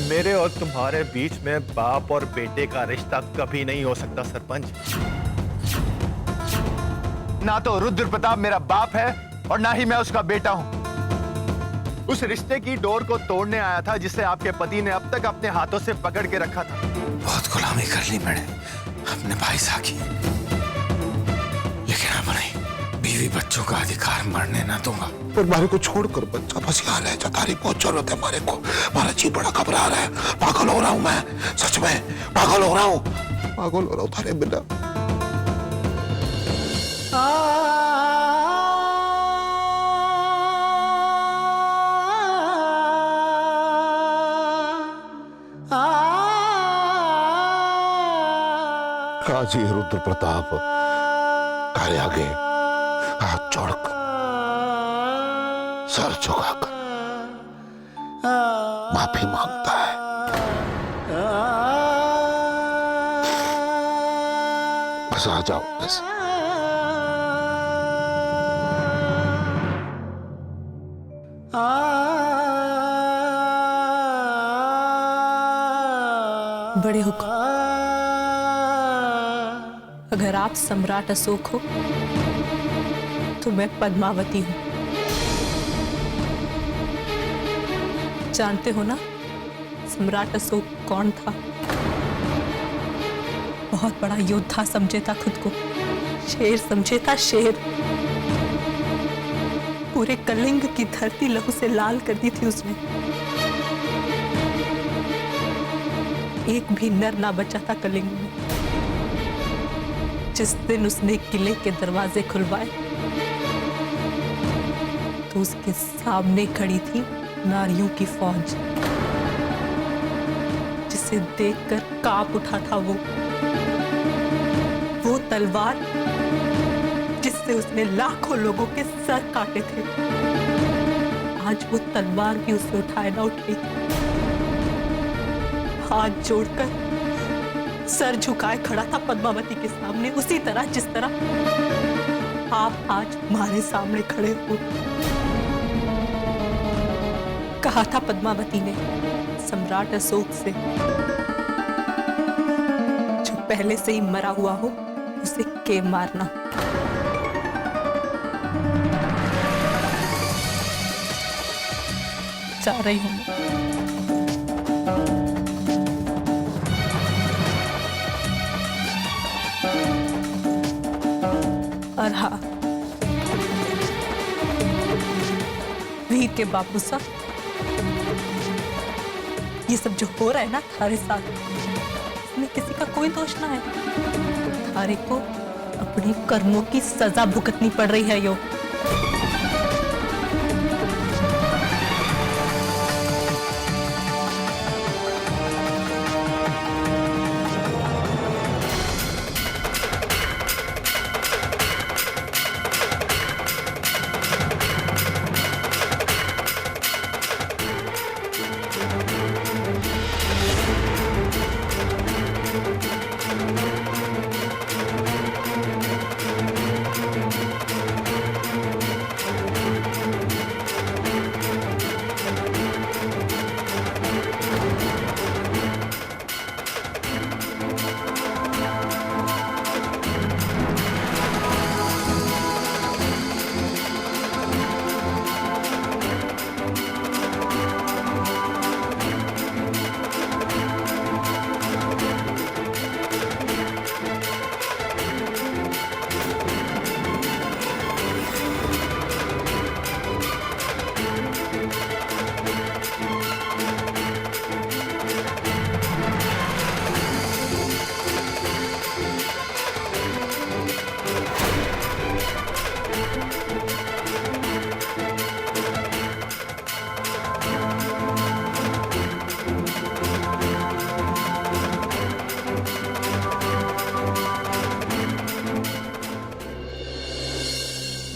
मेरे और तुम्हारे बीच में बाप और बेटे का रिश्ता कभी नहीं हो सकता सरपंच। ना तो रुद्र प्रताप मेरा बाप है और ना ही मैं उसका बेटा हूं। उस रिश्ते की डोर को तोड़ने आया था जिसे आपके पति ने अब तक अपने हाथों से पकड़ के रखा था। बहुत गुलामी कर ली मैंने अपने भाई साहब की, लेकिन अब नहीं, बीवी बच्चों का अधिकार मरने ना दूंगा। पर मारे को छोड़कर बच्चा बस यहाँ रह जाता रही, बहुत जरूरत है मारे को। मारा जी बड़ा घबरा रहा है, पागल हो रहा हूँ मैं, सच में पागल हो रहा हूँ, पागल हो रहा हूँ थारे बिना। काजी रुद्र प्रताप तारे आगे हाथ जोड़कर सर झुकाकर माफी मांगता है। बस आ जाओ बस। बड़े हुक्म, अगर आप सम्राट अशोक हो तो मैं पद्मावती हूं। जानते हो ना सम्राट अशोक कौन था? बहुत बड़ा योद्धा समझे था खुद को, शेर समझे था, शेर। पूरे कलिंग की धरती लहू से लाल कर दी थी उसने। एक भी नर ना बचा था कलिंग में। जिस दिन उसने किले के दरवाजे खुलवाए तो उसके सामने खड़ी थी नारियों की फौज, जिसे देखकर कांप उठा था वो तलवार जिससे उसने लाखों लोगों के सर काटे थे। आज वो तलवार भी उसे उठाए ना उठी। हाथ जोड़कर सर झुकाए खड़ा था पद्मावती के सामने, उसी तरह जिस तरह आप आज हमारे सामने खड़े हो। कहा था पद्मावती ने सम्राट अशोक से, जो पहले से ही मरा हुआ हो उसे के मारना। जा रही हूं। और हाँ, वीर के बापू साहब, ये सब जो हो रहा है ना थारे साथ, इसमें किसी का कोई दोष ना है। थारे को अपने कर्मों की सजा भुगतनी पड़ रही है। यो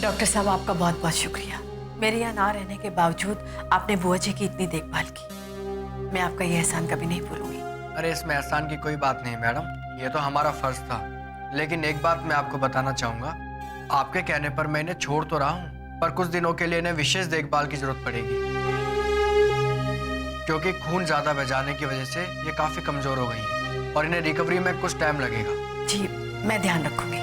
डॉक्टर साहब, आपका बहुत बहुत शुक्रिया। मेरे यहाँ ना रहने के बावजूद आपने बुआ जी की इतनी देखभाल की। मैं आपका ये एहसान कभी नहीं भूलूंगी। अरे इसमें एहसान की कोई बात नहीं मैडम, ये तो हमारा फर्ज था। लेकिन एक बात मैं आपको बताना चाहूँगा, आपके कहने पर मैं इन्हें छोड़ तो रहा हूँ, पर कुछ दिनों के लिए इन्हें विशेष देखभाल की जरूरत पड़ेगी, क्योंकि खून ज्यादा बह जाने की वजह से ये काफी कमजोर हो गई है और इन्हें रिकवरी में कुछ टाइम लगेगा। जी, मैं ध्यान रखूंगी।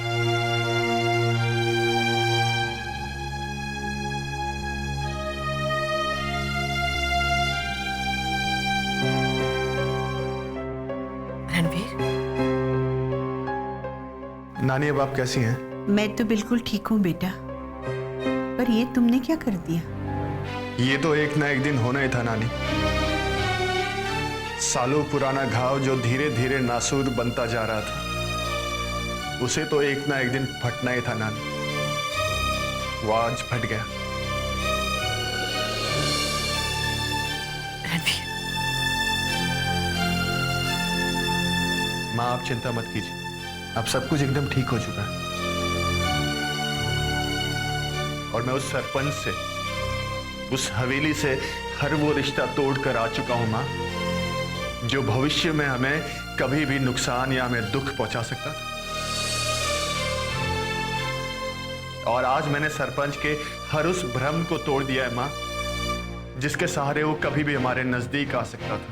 रणवीर, नानी अब आप कैसी हैं? मैं तो बिल्कुल ठीक हूँ बेटा, पर ये तुमने क्या कर दिया? ये तो एक ना एक दिन होना ही था नानी। सालों पुराना घाव जो धीरे धीरे नासूर बनता जा रहा था, उसे तो एक ना एक दिन फटना ही था नानी। वो आज फट गया। रणवीर, माँ आप चिंता मत कीजिए, अब सब कुछ एकदम ठीक हो चुका है। और मैं उस सरपंच से, उस हवेली से हर वो रिश्ता तोड़कर आ चुका हूं माँ, जो भविष्य में हमें कभी भी नुकसान या हमें दुख पहुंचा सकता था। और आज मैंने सरपंच के हर उस भ्रम को तोड़ दिया है माँ, जिसके सहारे वो कभी भी हमारे नजदीक आ सकता था।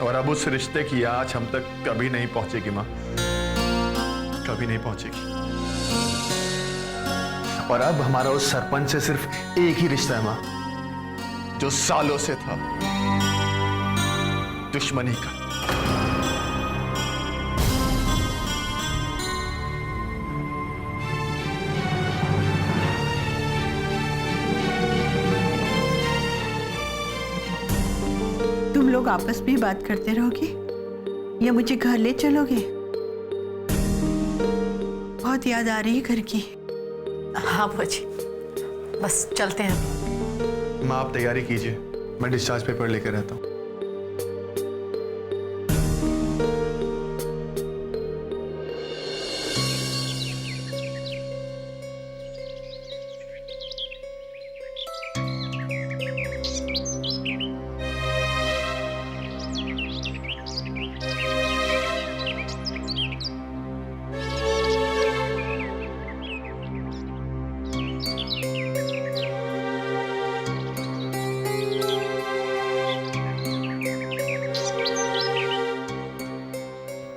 और अब उस रिश्ते की आँच हम तक कभी नहीं पहुंचेगी माँ, कभी नहीं पहुंचेगी। और अब हमारा उस सरपंच से सिर्फ एक ही रिश्ता है माँ, जो सालों से था, दुश्मनी का। तुम लोग आपस में बात करते रहोगे या मुझे घर ले चलोगे? बहुत याद आ रही है घर की। हाँ बुआ जी, बस चलते हैं। माँ आप तैयारी कीजिए, मैं डिस्चार्ज पेपर लेकर रहता हूँ।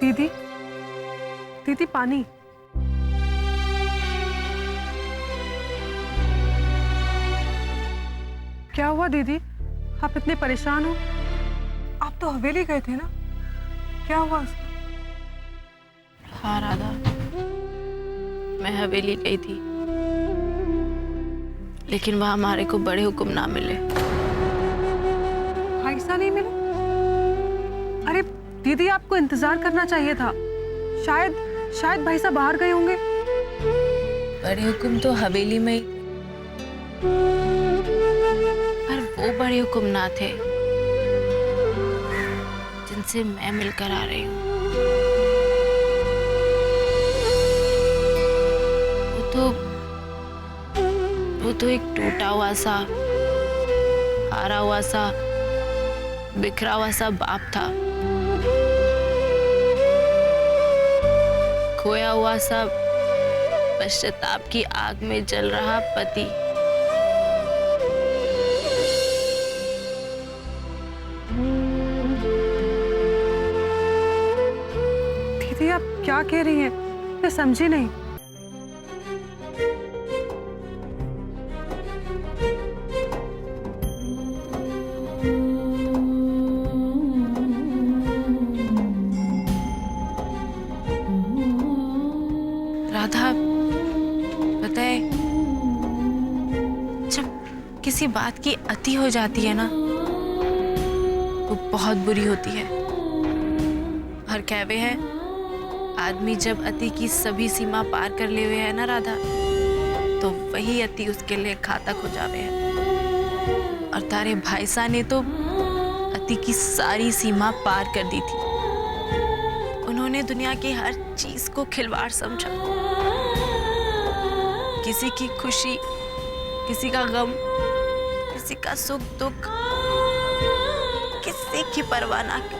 दीदी, दीदी पानी। क्या हुआ दीदी, आप इतने परेशान हो? आप तो हवेली गए थे ना, क्या हुआ उसका? हाँ राधा, मैं हवेली गई थी, लेकिन वहां हमारे को बड़े हुक्म ना मिले। ऐसा नहीं मिले? अरे दीदी, आपको इंतजार करना चाहिए था। शायद भाई साहब बाहर गए होंगे। बड़े हुक्म तो हवेली में ही, पर वो बड़े हुक्म ना थे जिनसे मैं मिलकर आ रही हूँ। वो तो एक टूटा हुआ सा, हारा हुआ सा, बिखरा हुआ सा बाप था, खोया हुआ सा पश्चाताप की आग में जल रहा पति। दीदी, आप क्या कह रही हैं? मैं समझी नहीं। राधा, पता है, जब किसी बात की अति हो जाती है ना, वो बहुत बुरी होती है। और कहवे है, आदमी जब अति की सभी सीमा पार कर ले हुए है ना राधा, तो वही अति उसके लिए घातक हो जावे है। और तारे भाई साहब ने तो अति की सारी सीमा पार कर दी थी। उन्होंने दुनिया की हर चीज को खिलवाड़ समझा, किसी की खुशी, किसी का गम, किसी का सुख दुख, किसी की परवाह ना की।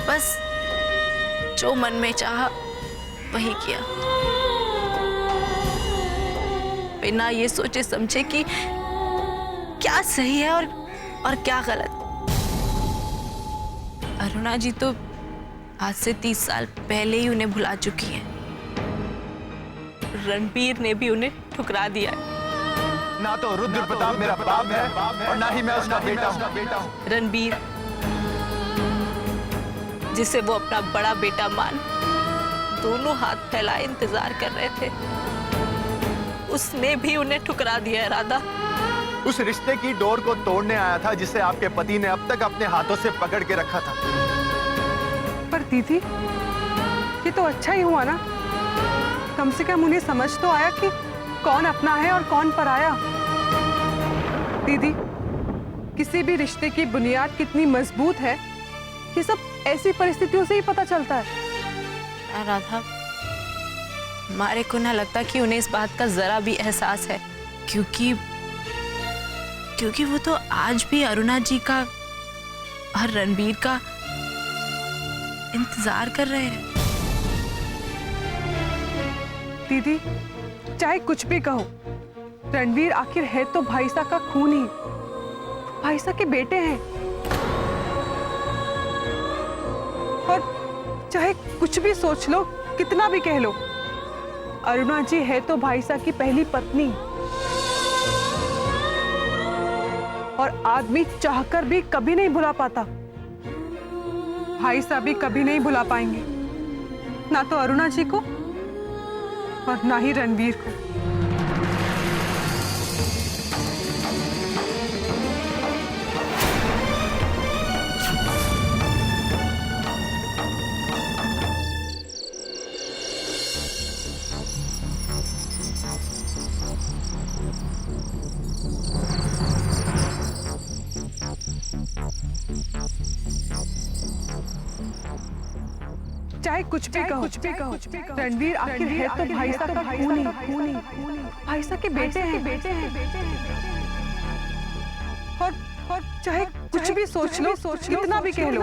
बस जो मन में चाहा वही किया, बिना ये सोचे समझे कि क्या सही है और क्या गलत। अरुणा जी तो आज से 30 साल पहले ही उन्हें भुला चुकी है। रणबीर ने भी उन्हें ठुकरा दिया है। ना तो रुद्र प्रताप मेरा बाप है और ना ही मैं उसका बेटा हूँ। रणबीर, जिसे वो अपना बड़ा बेटा मान दोनों हाथ फैलाए इंतजार कर रहे थे, उसने भी उन्हें ठुकरा दिया है। राधा, उस रिश्ते की डोर को तोड़ने आया था जिसे आपके पति ने अब तक अपने हाथों से पकड़ के रखा था। पर दीदी, ये तो अच्छा ही हुआ ना, कम से कम उन्हें समझ तो आया कि कौन अपना है और कौन पराया। दीदी, किसी भी रिश्ते की बुनियाद कितनी मजबूत है ये सब ऐसी परिस्थितियों से ही पता चलता है। राधा, हमारे को ना लगता कि उन्हें इस बात का जरा भी एहसास है, क्योंकि वो तो आज भी अरुणा जी का और रणबीर का इंतजार कर रहे हैं। दीदी, चाहे कुछ भी कहो, रणवीर आखिर है तो भाईसा का खून ही, भाईसा के बेटे हैं। और चाहे कुछ भी सोच लो, कितना भी कह लो, अरुणा जी है तो भाईसा की पहली पत्नी, और आदमी चाहकर भी कभी नहीं भुला पाता। भाईसा भी कभी नहीं भुला पाएंगे, ना तो अरुणा जी को और ना ही रणवीर को। चाहे कुछ भी कहो, रणवीर आखिर है तो भाईसा का खून ही, भाईसा के बेटे हैं। और चाहे कुछ भी सोच लो, कितना भी कह लो,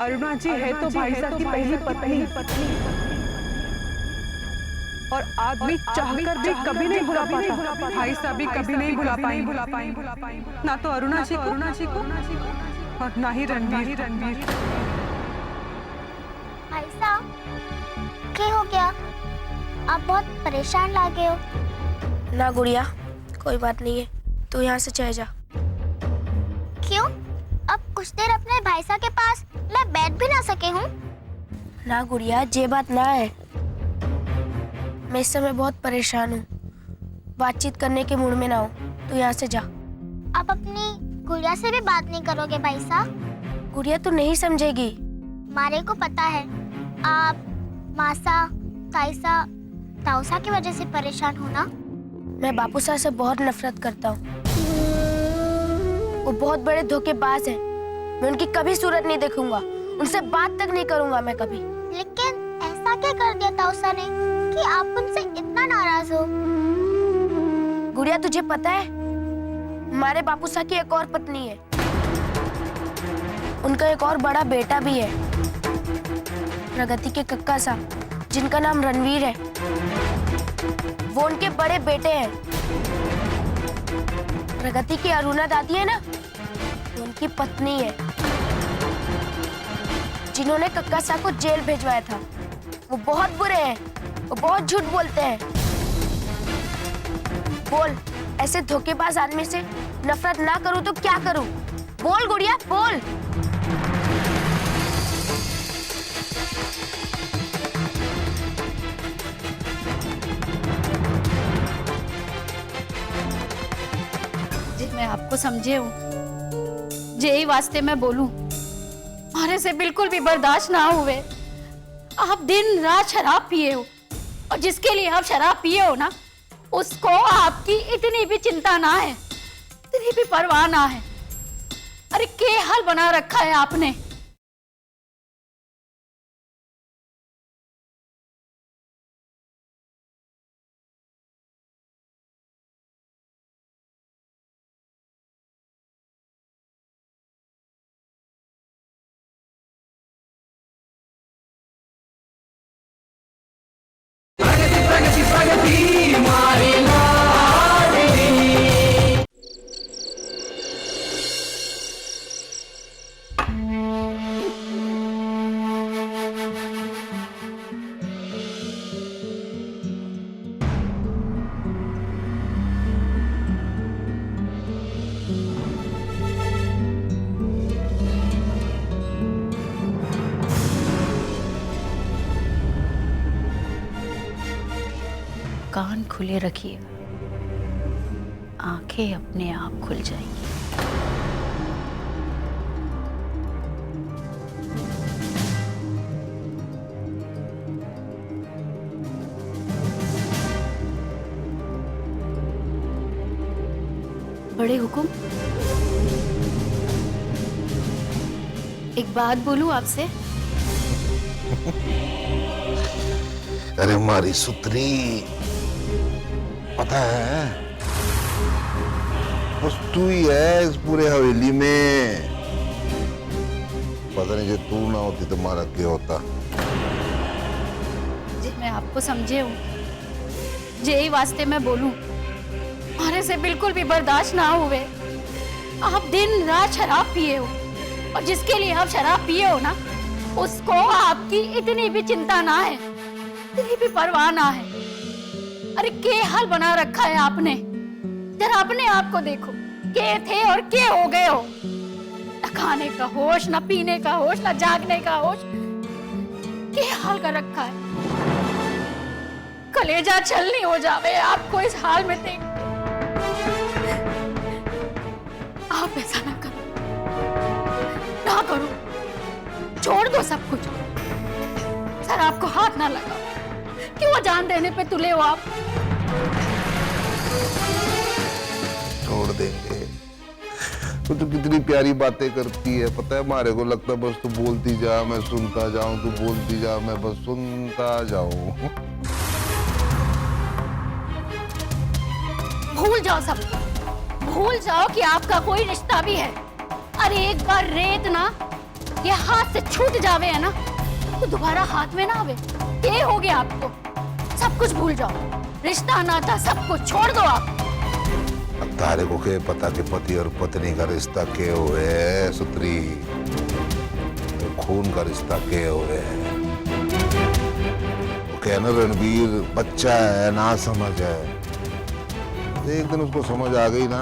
अरुणा जी है तो भाईसा की पहली पत्नी, और आदमी चाहकर भी कभी नहीं भुला पाता। भाईसा भी कभी नहीं भुला पाएंगे, ना तो अरुणा जी को और ना ही रणवीर। भाईसा, क्या हो गया? आप बहुत परेशान लगे हो। ना गुड़िया, कोई बात नहीं है, तू यहाँ से चले जा। क्यों? अब कुछ देर अपने भाईसा के पास मैं बैठ भी ना सके हूँ? ना गुड़िया, ये बात ना है, मैं इस समय बहुत परेशान हूँ, बातचीत करने के मूड में ना हो, तू यहाँ से जा। आप अपनी गुड़िया से भी बात नहीं करोगे भाईसा? गुड़िया तू नहीं समझेगी। मारे को पता है आप मासा, ताईसा, ताऊसा की वजह से परेशान हो ना। मैं बापूसा से बहुत नफरत करता हूँ, वो बहुत बड़े धोखेबाज हैं। मैं उनकी कभी सूरत नहीं देखूंगा, उनसे बात तक नहीं करूंगा मैं कभी। लेकिन ऐसा क्या कर दिया ताऊसा ने कि आप उनसे इतना नाराज हो? गुड़िया तुझे पता है, हमारे बापूसा की एक और पत्नी है, उनका एक और बड़ा बेटा भी है, प्रगति के कक्का सा, जिनका नाम रणवीर है, वो उनके बड़े बेटे हैं। प्रगति की अरुणा दादी है ना, वो उनकी पत्नी है, जिन्होंने कक्का सा को जेल भेजवाया था। वो बहुत बुरे हैं, वो बहुत झूठ बोलते हैं। बोल, ऐसे धोखेबाज आदमी से नफरत ना करूं तो क्या करूं? बोल गुड़िया, बोल। मैं आपको समझे हूँ, यही वास्ते मैं बोलूं, मारे से बिल्कुल भी बर्दाश्त ना हुए। आप दिन रात शराब पिए हो, और जिसके लिए आप शराब पिए हो ना, उसको आपकी इतनी भी चिंता ना है, इतनी भी परवाह ना है। अरे क्या हाल बना रखा है आपने। कान खुले रखिए, आंखें अपने आप खुल जाएंगी। बड़े हुकुम, एक बात बोलूं आपसे? अरे हमारी सुतरी, पता है बस तू ही है इस पूरे हवेली में। पता नहीं, जो तू ना होती तो हमारा क्या होता। जी मैं आपको समझे हूँ, यही वास्ते मैं बोलूं, हमारे से बिल्कुल भी बर्दाश्त ना हुए। आप दिन रात शराब पिए हो, और जिसके लिए आप शराब पिए हो ना, उसको आपकी इतनी भी चिंता ना है, इतनी भी परवाह ना है। अरे के हाल बना रखा है आपने, जरा अपने आप को देखो, के थे और के हो गए हो। न खाने का होश, न पीने का होश, न जागने का होश, के हाल कर रखा है। कलेजा छलनी हो जावे आपको इस हाल में देख। आप ऐसा ना करो, ना करो, छोड़ दो सब कुछ। सर आपको हाथ ना लगाओ, क्यों जान देने पे तुले हो आप? छोड़ देंगे। तो कितनी प्यारी बातें करती है, पता है। हमारे को लगता है बस तू बोलती जा, मैं सुनता जाऊं, तू बोलती जा, मैं बस सुनता जाऊं। भूल जाओ सब, भूल जाओ कि आपका कोई रिश्ता भी है। अरे एक बार रेत ना ये हाथ से छूट जावे है ना, तो दोबारा हाथ में ना आवे। ये हो गया आपको, सब कुछ भूल जाओ, रिश्ता नाता सब कुछ छोड़ दो आप। अब तारे को क्या पता कि पति और पत्नी का रिश्ता क्या हुए है सुतरी, खून का रिश्ता क्या हुए है। वो कहना रणवीर बच्चा है, ना समझ है। एक दिन उसको समझ आ गई ना,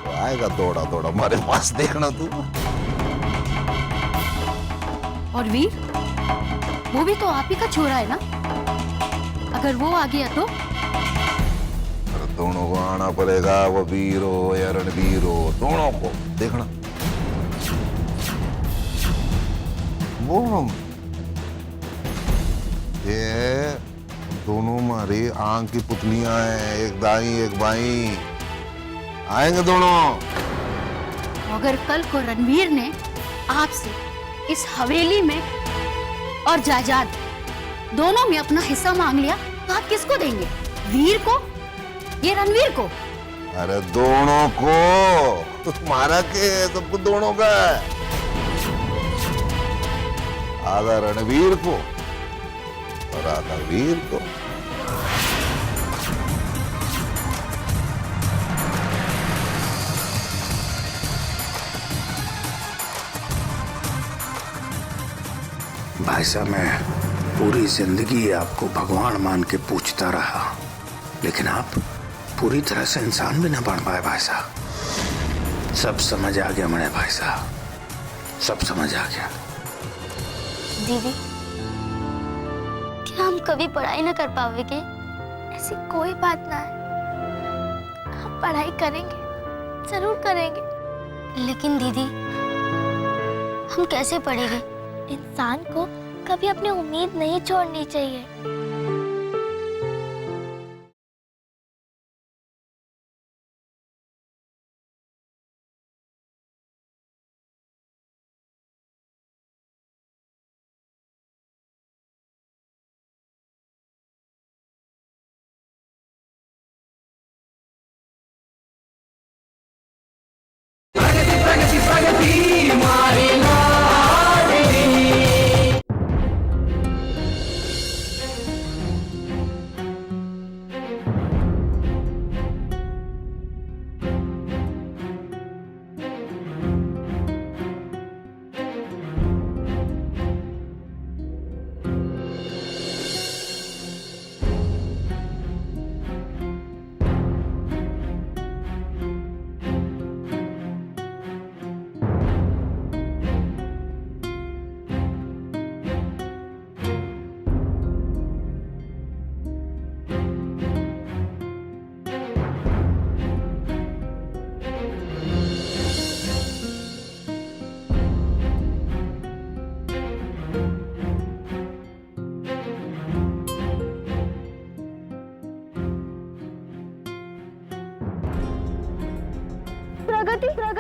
तो आएगा दौड़ा दौड़ा हमारे पास, देखना तू। और वीर, वो भी तो आप ही का छोरा है ना, अगर वो आ गया तो? दोनों को आना पड़ेगा, वो वीर हो या रणवीर हो, दोनों को देखना। वो ये दोनों हमारी आंख की पुतलियां हैं, एक दाई एक बाई, आएंगे दोनों। अगर कल को रणवीर ने आपसे इस हवेली में और जायदाद दोनों में अपना हिस्सा मांग लिया, तो आप किसको देंगे? वीर को, ये रणवीर को? अरे दोनों को, तुम्हारा के सबको दोनों का है। आधा रणवीर को और आधा वीर को। भाई साहब, मैं पूरी जिंदगी आपको भगवान मान के पूछता रहा, लेकिन आप पूरी तरह से इंसान भी ना बन पाए भाई साहब। सब समझ आ गया मैंने भाई साहब, सब समझ आ गया। दीदी, क्या हम कभी पढ़ाई ना कर पाओगे? ऐसी कोई बात ना है, हम पढ़ाई करेंगे, जरूर करेंगे। लेकिन दीदी, हम कैसे पढ़ेंगे? इंसान को कभी अपनी उम्मीद नहीं छोड़नी चाहिए।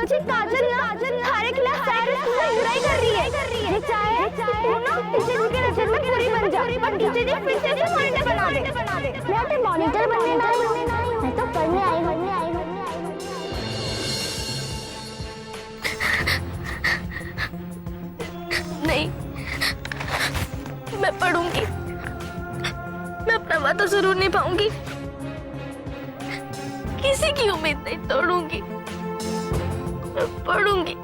मुझे काजल हमारे खिलाफ सारे बुराई कर रही है। ये चाहे तू ना टीचर जी के नजर में बुरी बन जा और टीचर जी फिर से मॉनिटर बना दे। मैं तो मॉनिटर बनने ना, मैं तो पढ़ने आई हूँ। नहीं, मैं पढ़ूंगी। मैं अपना वादा जरूर निभाऊंगी। किसी की उम्मीद नहीं तोड़ूंगी। मैं पढ़ूंगी।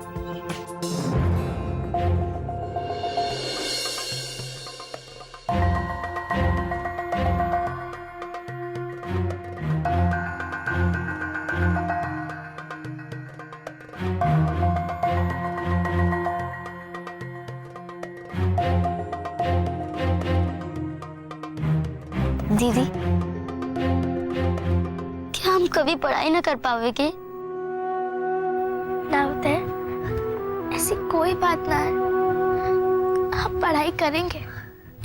दीदी, क्या हम कभी पढ़ाई ना कर पाओगे? ना होता है, ऐसी कोई बात ना है। हम पढ़ाई करेंगे,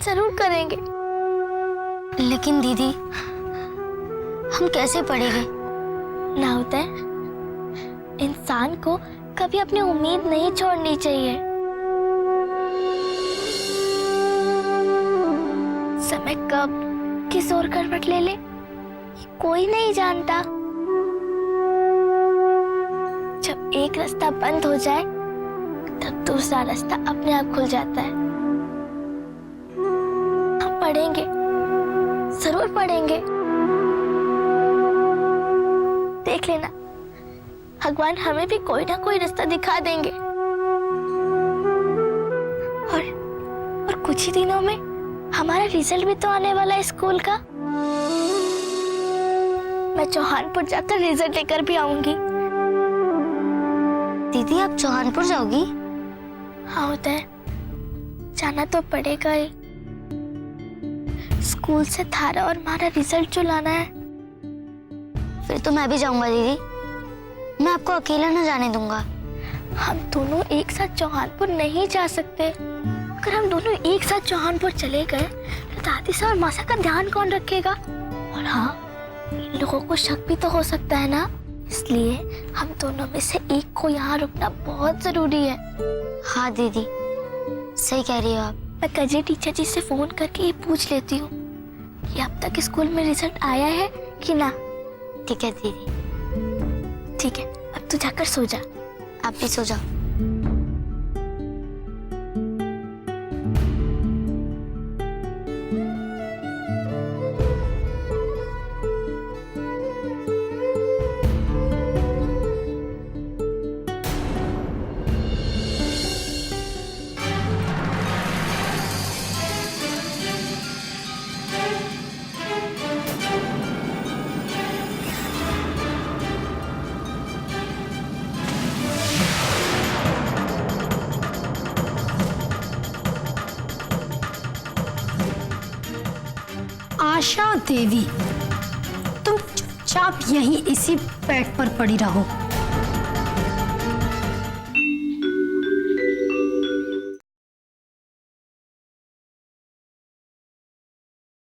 जरूर करेंगे। लेकिन दीदी, हम कैसे पढ़ेंगे? ना होता है, इंसान को कभी अपनी उम्मीद नहीं छोड़नी चाहिए। समय कब किस ओर करवट ले ले, कोई नहीं जानता। जब एक रास्ता बंद हो जाए, तब दूसरा रास्ता अपने आप खुल जाता है। हम पढ़ेंगे, जरूर पढ़ेंगे। देख लेना, भगवान हमें भी कोई ना कोई रास्ता दिखा देंगे। और कुछ ही दिनों में हमारा रिजल्ट भी तो आने वाला है स्कूल का। मैं चौहानपुर जाकर रिजल्ट लेकर भी आऊंगी। दीदी, आप चौहानपुर जाओगी? हाँ, होता है, जाना तो पड़ेगा ही। स्कूल से थारा और हमारा रिजल्ट जो लाना है। फिर तो मैं भी जाऊंगा दीदी। मैं आपको अकेला न जाने दूंगा। हम दोनों एक साथ चौहानपुर नहीं जा सकते। अगर हम दोनों एक साथ चौहानपुर चले गए तो दादी सा और मासा का ध्यान कौन रखेगा? और हाँ, इन लोगों को शक भी तो हो सकता है ना। इसलिए हम दोनों में से एक को यहाँ रुकना बहुत जरूरी है। हाँ दीदी, सही कह रही हो आप। मैं कजरी टीचर जी से फोन करके ये पूछ लेती हूँ कि अब तक स्कूल में रिजल्ट आया है कि ना। ठीक है दीदी। ठीक है, अब तू जाकर सो जा। आप भी सो जाओ। आशा देवी, तुम चुपचाप यहीं इसी बेड पर पड़ी रहो।